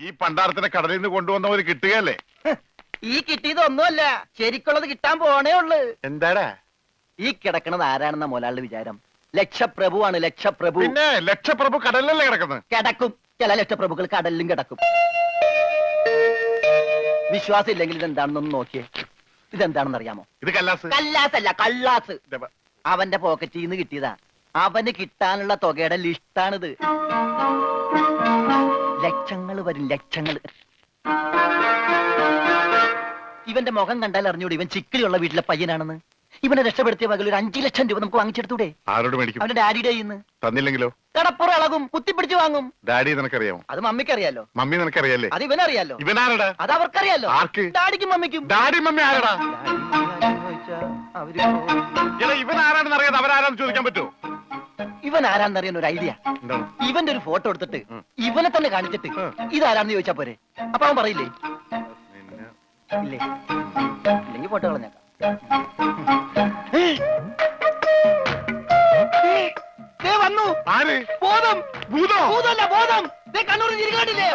ഈ പണ്ടാരത്തിനെ കടലിൽ നിന്ന് കൊണ്ടുവന്നവര് കിട്ടുകയല്ലേ? ഈ കിട്ടിയതൊന്നുമല്ല, ശരിക്കുള്ളത് കിട്ടാൻ പോണേ ഉള്ളു. എന്താടാ ഈ കിടക്കണത് ആരാണെന്ന മുതലാളിയുടെ വിചാരം? ലക്ഷപ്രഭുവാണ്, ലക്ഷപ്രഭു. പിന്നെ ലക്ഷപ്രഭു കടലിലല്ലേ കിടക്കുന്നത്? കിടക്കും, ചില ലക്ഷപ്രഭുക്കൾ കടലിലും കിടക്കും. വിശ്വാസം ഇല്ലെങ്കിൽ ഇതെന്താണെന്നൊന്ന് നോക്കിയേ. ഇതെന്താണെന്ന് അറിയാമോ? ഇത് കല്ലാസ്. കല്ലാസല്ല, കള്ളാസ്. അവന്റെ പോക്കറ്റിൽ നിന്ന് കിട്ടിയതാ. അവന് കിട്ടാനുള്ള തുകയുടെ ലിസ്റ്റാണിത്. ലക്ഷങ്ങൾ വരും, ലക്ഷങ്ങൾ. ഇവന്റെ മുഖം കണ്ടാൽ അറിഞ്ഞൂടെ ഇവൻ ചിക്കിലുള്ള വീട്ടിലെ പയ്യനാണെന്ന്. ഇവനെ രക്ഷപ്പെടുത്തിയ പകൽ ഒരു 5 ലക്ഷം രൂപ നമുക്ക് വാങ്ങിച്ചെടുത്തൂടെ? ആരോട് മേടിക്കും? അവന്റെ ഡാഡിയുടെ കയ്യിൽ നിന്ന്. തന്നില്ലെങ്കിലോ? കടപ്പുറം ഇളകും, കുത്തിപ്പിടിച്ച് വാങ്ങും. ഡാഡി നിനക്കറിയാമോ? അത് മമ്മിക്കറിയാലോ. മമ്മി നിനക്കറിയാലേ? അത് ഇവനറിയാലോ. ഇവനാരടാ? അത് അവർക്കറിയാലോ. ആർക്ക്? ഡാഡിക്കും മമ്മിക്കും. ഡാഡി മമ്മി ആരടാ? ഇവൻ ആരാണെന്ന് അറിയാതെ അവരാരാന്ന് ചോദിക്കാൻ പറ്റുമോ? ഇവൻ ആരാന്നറിയാൻ ഒരു ഐഡിയ. ഇവന്റെ ഒരു ഫോട്ടോ എടുത്തിട്ട് ഇവനെ തന്നെ കാണിച്ചിട്ട് ഇതാരാണെന്ന് ചോദിച്ചാ പോരെ? അപ്പൊ അവൻ പറയില്ലേ? ഇല്ലേ? ഇല്ലെങ്കിൽ ഫോട്ടോ കളഞ്ഞേക്കാം. വന്നു. ആര്? ബോധം. ഭൂതം? ഭൂതമല്ല, ബോധം. കണ്ണൂർ ചിരിക്കാണ്ടില്ലേ?